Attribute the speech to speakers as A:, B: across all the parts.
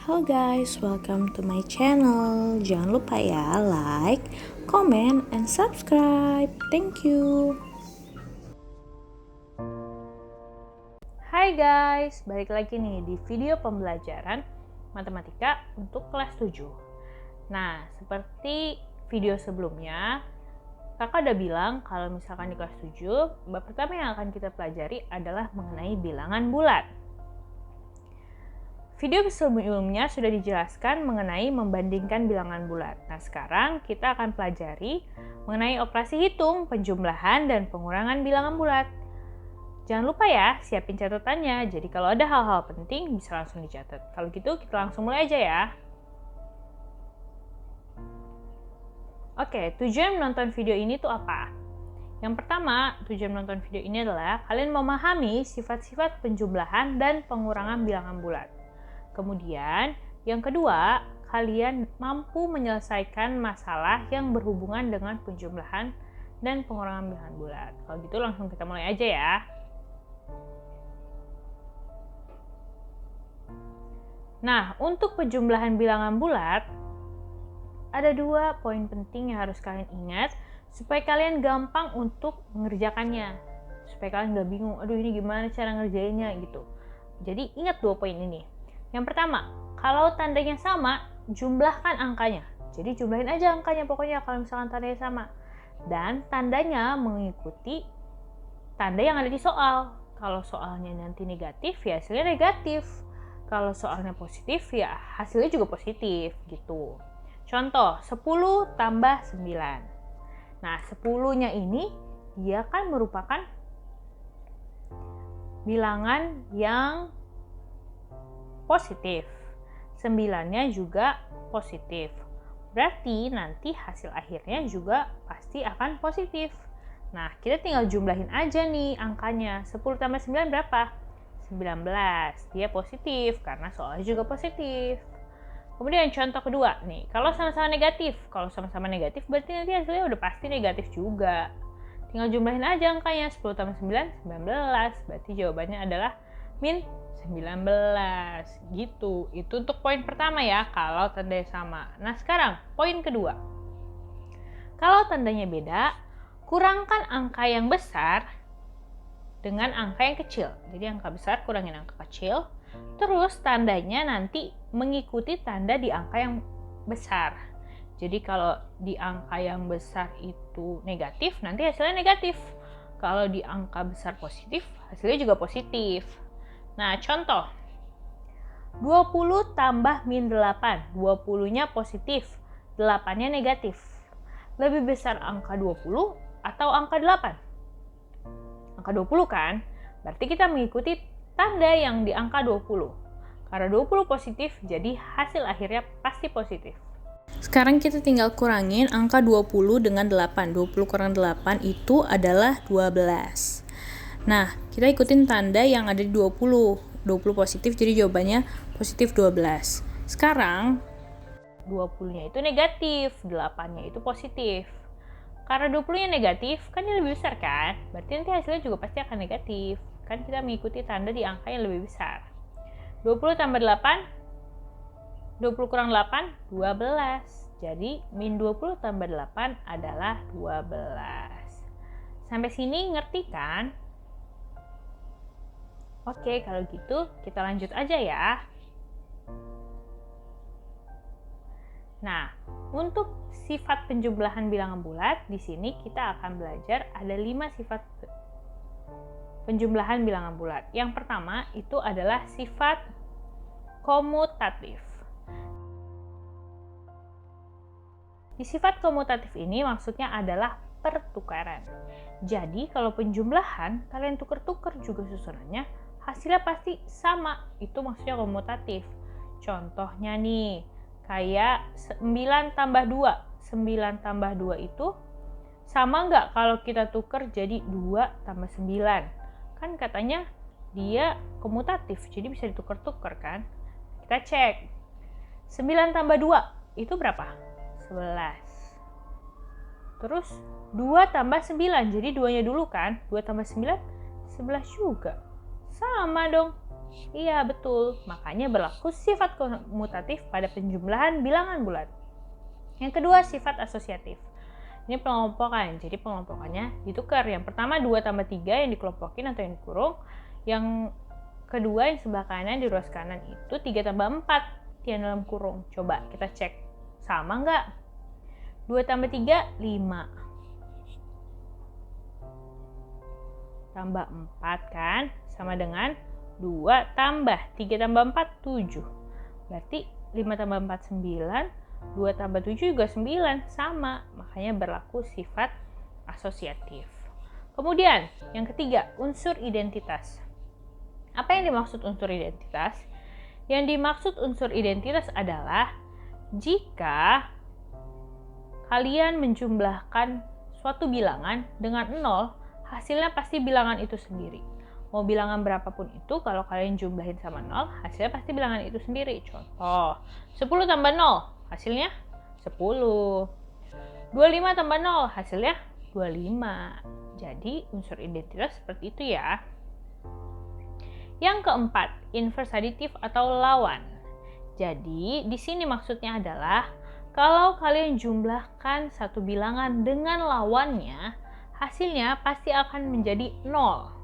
A: Halo guys, welcome to my channel. Jangan lupa ya like, comment, and subscribe. Thank you.
B: Hai guys, balik lagi nih di video pembelajaran matematika untuk kelas 7. Nah, seperti video sebelumnya, kakak udah bilang kalau misalkan di kelas 7, bab pertama yang akan kita pelajari adalah mengenai bilangan bulat. Video sebelumnya sudah dijelaskan mengenai membandingkan bilangan bulat. Nah, sekarang kita akan pelajari mengenai operasi hitung, penjumlahan, dan pengurangan bilangan bulat. Jangan lupa ya, siapin catatannya. Jadi kalau ada hal-hal penting bisa langsung dicatat. Kalau gitu kita langsung mulai aja ya. Oke, tujuan menonton video ini tuh apa? Yang pertama, tujuan menonton video ini adalah kalian memahami sifat-sifat penjumlahan dan pengurangan bilangan bulat. Kemudian, yang kedua, kalian mampu menyelesaikan masalah yang berhubungan dengan penjumlahan dan pengurangan bilangan bulat. Kalau gitu langsung kita mulai aja ya. Nah, untuk penjumlahan bilangan bulat, ada 2 poin penting yang harus kalian ingat supaya kalian gampang untuk mengerjakannya. Supaya kalian gak bingung, aduh ini gimana cara ngerjainnya gitu. Jadi ingat 2 poin ini. Yang pertama, kalau tandanya sama, jumlahkan angkanya. Jadi jumlahin aja angkanya pokoknya kalau misalkan tandanya sama. Dan tandanya mengikuti tanda yang ada di soal. Kalau soalnya nanti negatif, ya hasilnya negatif. Kalau soalnya positif, ya hasilnya juga positif gitu. Contoh, 10 tambah 9. Nah, 10-nya ini dia kan merupakan bilangan yang positif. 9-nya juga positif. Berarti nanti hasil akhirnya juga pasti akan positif. Nah, kita tinggal jumlahin aja nih angkanya. 10 tambah 9 berapa? 19. Dia positif karena soalnya juga positif. Kemudian contoh kedua nih, kalau sama-sama negatif. Kalau sama-sama negatif berarti nanti hasilnya udah pasti negatif juga. Tinggal jumlahin aja angkanya. 10 tambah 9, 19. Berarti jawabannya adalah min 19 gitu. Itu untuk poin pertama ya, kalau tandanya sama. Nah, sekarang poin kedua. Kalau tandanya beda, kurangkan angka yang besar dengan angka yang kecil. Jadi angka besar kurangin angka kecil. Terus tandanya nanti mengikuti tanda di angka yang besar. Jadi kalau di angka yang besar itu negatif, nanti hasilnya negatif. Kalau di angka besar positif, hasilnya juga positif. Nah, contoh. 20 tambah min 8. 20-nya positif, 8-nya negatif. Lebih besar angka 20 atau angka 8? Angka 20 kan? Berarti kita mengikuti tanda yang di angka 20. Karena 20 positif, jadi hasil akhirnya pasti positif.
A: Sekarang kita tinggal kurangin angka 20 dengan 8. 20 kurang 8 itu adalah 12. Nah, kita ikutin tanda yang ada di 20. 20 positif, jadi jawabannya positif 12. Sekarang,
B: 20-nya itu negatif, 8-nya itu positif. Karena 20-nya negatif, kan ini lebih besar kan? Berarti nanti hasilnya juga pasti akan negatif. Kan kita mengikuti tanda di angka yang lebih besar. 20 tambah 8, 20 kurang 8, 12. Jadi, min 20 tambah 8 adalah 12. Sampai sini ngerti kan? Oke, kalau gitu kita lanjut aja ya. Nah, untuk sifat penjumlahan bilangan bulat, di sini kita akan belajar ada 5 sifat penjumlahan bilangan bulat. Yang pertama itu adalah sifat komutatif. Di sifat komutatif ini maksudnya adalah pertukaran. Jadi kalau penjumlahan kalian tuker-tuker juga susunannya, hasilnya pasti sama. Itu maksudnya komutatif. Contohnya nih, kayak 9 tambah 2. 9 tambah 2 itu sama nggak kalau kita tuker jadi 2 tambah 9? Kan katanya dia komutatif, jadi bisa ditukar-tukar kan? Kita cek. 9 tambah 2 itu berapa? 11. Terus 2 tambah 9, jadi 2-nya dulu kan? 2 tambah 9, 11 juga. Sama dong. Iya, betul. Makanya berlaku sifat komutatif pada penjumlahan bilangan bulat. Yang kedua, sifat asosiatif. Ini pengelompokan. Jadi pengelompokannya ditukar. Yang pertama 2 tambah 3 yang dikelompokin atau yang dikurung. Yang kedua yang sebelah kanan di ruas kanan itu 3 tambah 4 yang dalam kurung. Coba kita cek. Sama nggak? 2 tambah 3, 5. Tambah 4 kan? Sama dengan 2 tambah 3 tambah 4, 7. Berarti 5 tambah 4, 9. 2 tambah 7 juga 9. Sama. Makanya berlaku sifat asosiatif. Kemudian, yang ketiga, unsur identitas. Apa yang dimaksud unsur identitas? Yang dimaksud unsur identitas adalah jika kalian menjumlahkan suatu bilangan dengan 0, hasilnya pasti bilangan itu sendiri. Mau bilangan berapapun itu, kalau kalian jumlahin sama 0, hasilnya pasti bilangan itu sendiri. Contoh, 10 tambah 0, hasilnya 10. 25 tambah 0, hasilnya 25. Jadi, unsur identitas seperti itu ya. Yang keempat, inverse aditif atau lawan. Jadi, di sini maksudnya adalah kalau kalian jumlahkan satu bilangan dengan lawannya, hasilnya pasti akan menjadi 0.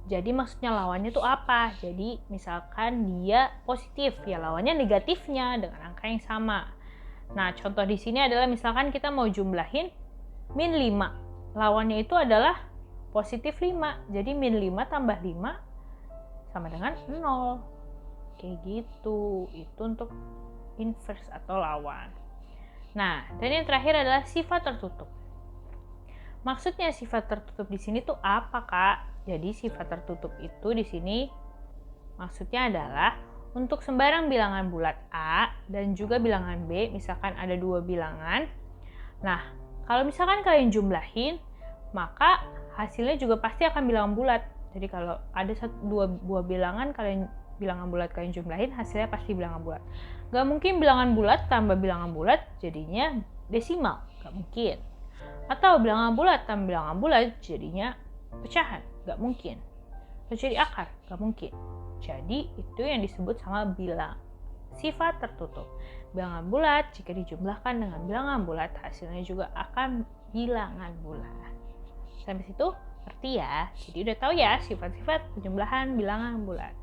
B: Jadi maksudnya lawannya itu apa? Jadi misalkan dia positif, ya lawannya negatifnya dengan angka yang sama. Nah, contoh di sini adalah misalkan kita mau jumlahin min 5. Lawannya itu adalah positif 5. Jadi min 5 tambah 5 sama dengan 0. Kayak gitu. Itu untuk inverse atau lawan. Nah, dan yang terakhir adalah sifat tertutup. Maksudnya sifat tertutup di sini tuh apa, Kak? Jadi sifat tertutup itu di sini maksudnya adalah untuk sembarang bilangan bulat A dan juga bilangan B, misalkan ada 2 bilangan. Nah, kalau misalkan kalian jumlahin, maka hasilnya juga pasti akan bilangan bulat. Jadi kalau ada 2 bilangan kalian jumlahin, hasilnya pasti bilangan bulat. Gak mungkin bilangan bulat tambah bilangan bulat jadinya desimal, gak mungkin. Atau bilangan bulat tambah bilangan bulat jadinya pecahan, gak mungkin. Atau jadi akar, gak mungkin. Jadi itu yang disebut sama bilang sifat tertutup. Bilangan bulat jika dijumlahkan dengan bilangan bulat, hasilnya juga akan bilangan bulat. Sampai situ ngerti ya? Jadi udah tahu ya sifat-sifat penjumlahan bilangan bulat.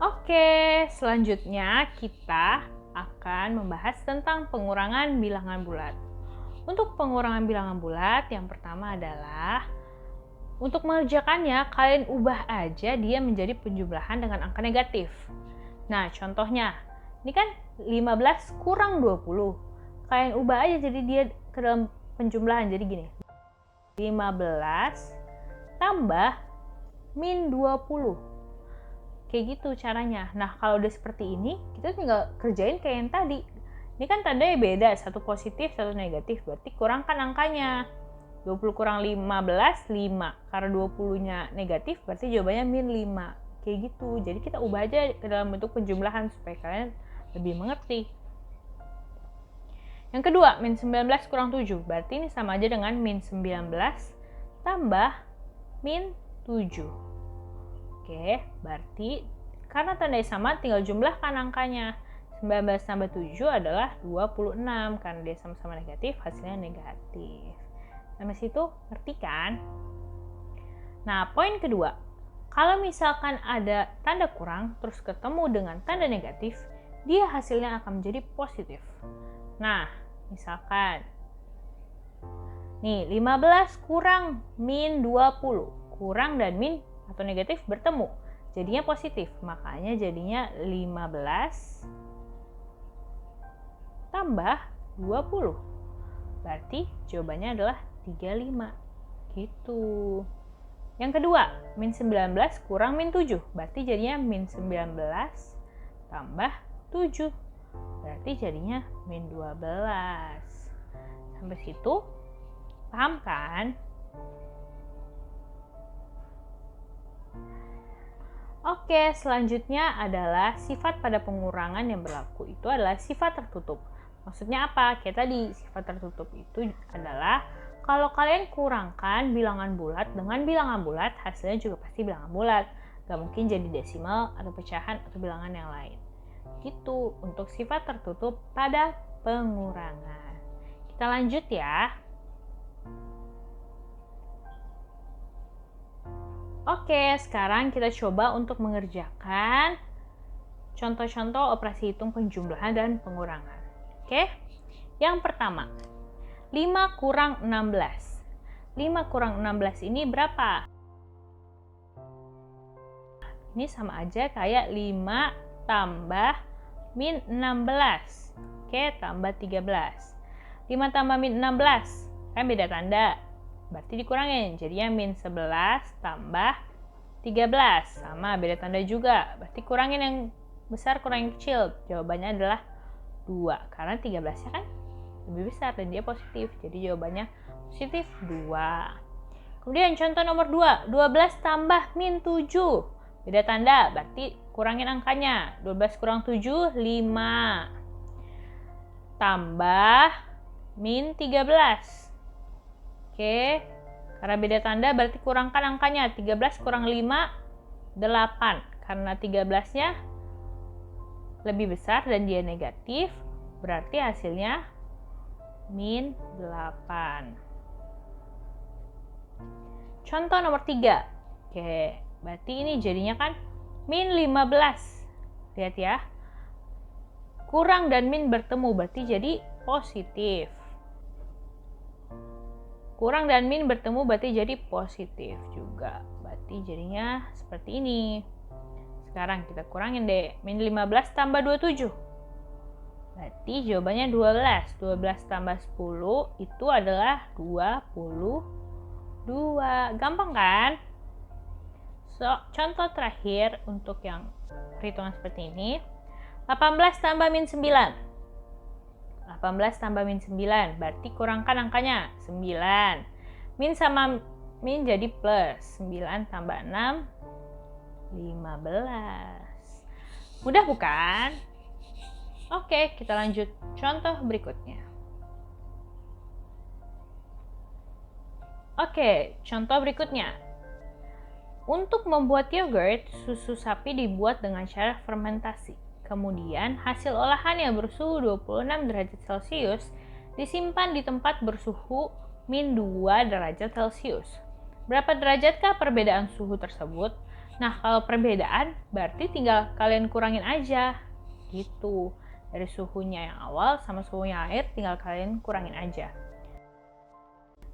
B: Oke, selanjutnya kita akan membahas tentang pengurangan bilangan bulat. Untuk pengurangan bilangan bulat, yang pertama adalah untuk mengerjakannya, kalian ubah aja dia menjadi penjumlahan dengan angka negatif. Nah, contohnya, ini kan 15 kurang 20. Kalian ubah aja jadi dia ke dalam penjumlahan. Jadi gini, 15 tambah min 20. Kayak gitu caranya. Nah, kalau udah seperti ini, kita tinggal kerjain kayak yang tadi. Ini kan tandanya beda, satu positif, satu negatif. Berarti kurangkan angkanya. 20 kurang 15, 5. Karena 20-nya negatif, berarti jawabannya min 5. Kayak gitu. Jadi kita ubah aja ke dalam bentuk penjumlahan supaya kalian lebih mengerti. Yang kedua, min 19 kurang 7. Berarti ini sama aja dengan min 19 tambah min 7. Oke, berarti karena tandanya sama, tinggal jumlahkan angkanya. 19 tambah 7 adalah 26. Karena dia sama-sama negatif, hasilnya negatif. Sampai situ ngerti kan? Nah, poin kedua. Kalau misalkan ada tanda kurang, terus ketemu dengan tanda negatif, dia hasilnya akan menjadi positif. Nah, misalkan nih, 15 kurang min 20. Kurang dan min atau negatif bertemu. Jadinya positif. Makanya jadinya 15 tambah 20. Berarti jawabannya adalah 35. Gitu. Yang kedua, min 19 kurang min 7. Berarti jadinya min 19 tambah 7. Berarti jadinya min 12. Sampai situ paham kan? Oke, selanjutnya adalah sifat pada pengurangan yang berlaku. Itu adalah sifat tertutup. Maksudnya apa? Kayak tadi, sifat tertutup itu adalah Kalau kalian kurangkan bilangan bulat dengan bilangan bulat, hasilnya juga pasti bilangan bulat. Gak mungkin jadi desimal atau pecahan atau bilangan yang lain. Gitu untuk sifat tertutup pada pengurangan. Kita lanjut ya. Oke, sekarang kita coba untuk mengerjakan contoh-contoh operasi hitung penjumlahan dan pengurangan. Oke, yang pertama, 5 kurang 16. 5 kurang 16 ini berapa? Ini sama aja kayak 5 tambah min 16. Oke, tambah 13. 5 tambah min 16, kan beda tanda. Berarti dikurangin, jadinya min 11 tambah 13. Sama, beda tanda juga. Berarti kurangin yang besar, kurangin kecil. Jawabannya adalah 2. Karena 13-nya kan lebih besar dan dia positif. Jadi jawabannya positif 2. Kemudian contoh nomor 2. 12 tambah min 7. Beda tanda, berarti kurangin angkanya. 12 kurang 7, 5. Tambah min 13. Oke, karena beda tanda berarti kurangkan angkanya. 13 kurang 5, 8. Karena 13-nya lebih besar dan dia negatif, berarti hasilnya min 8. Contoh nomor 3. Oke, berarti ini jadinya kan min 15. Lihat ya. Kurang dan min bertemu, berarti jadi positif. Kurang dan min bertemu berarti jadi positif juga. Berarti jadinya seperti ini. Sekarang kita kurangin deh. Min 15 tambah 27. Berarti jawabannya 12. 12 tambah 10 itu adalah 22. Gampang kan? Contoh terakhir untuk yang perhitungan seperti ini. 18 tambah min 9. 18 tambah min 9, berarti kurangkan angkanya 9. Min sama min jadi plus. 9 tambah 6, 15. Mudah bukan? Oke, kita lanjut contoh berikutnya. Oke, contoh berikutnya. Untuk membuat yogurt, susu sapi dibuat dengan cara fermentasi. Kemudian, hasil olahan yang bersuhu 26 derajat Celcius disimpan di tempat bersuhu min 2 derajat Celcius. Berapa derajatkah perbedaan suhu tersebut? Nah, kalau perbedaan, berarti tinggal kalian kurangin aja. Gitu. Dari suhunya yang awal sama suhunya air, tinggal kalian kurangin aja.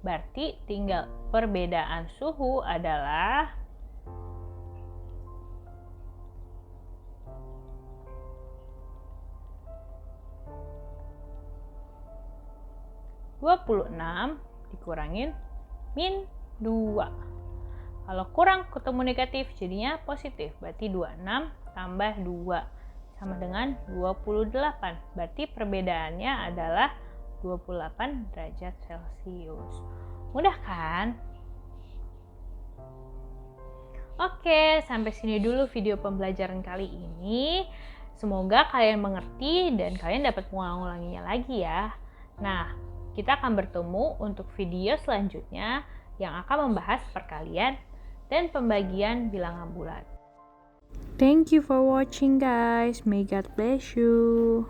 B: Berarti tinggal perbedaan suhu adalah 26 dikurangin min 2. Kalau kurang ketemu negatif jadinya positif. Berarti 26 tambah 2 sama dengan 28. Berarti perbedaannya adalah 28 derajat Celcius. Mudah kan? Oke, sampai sini dulu video pembelajaran kali ini. Semoga kalian mengerti dan kalian dapat mengulang-ulanginya lagi ya. Nah, kita akan bertemu untuk video selanjutnya yang akan membahas perkalian dan pembagian bilangan bulat.
A: Thank you for watching guys. May God bless you.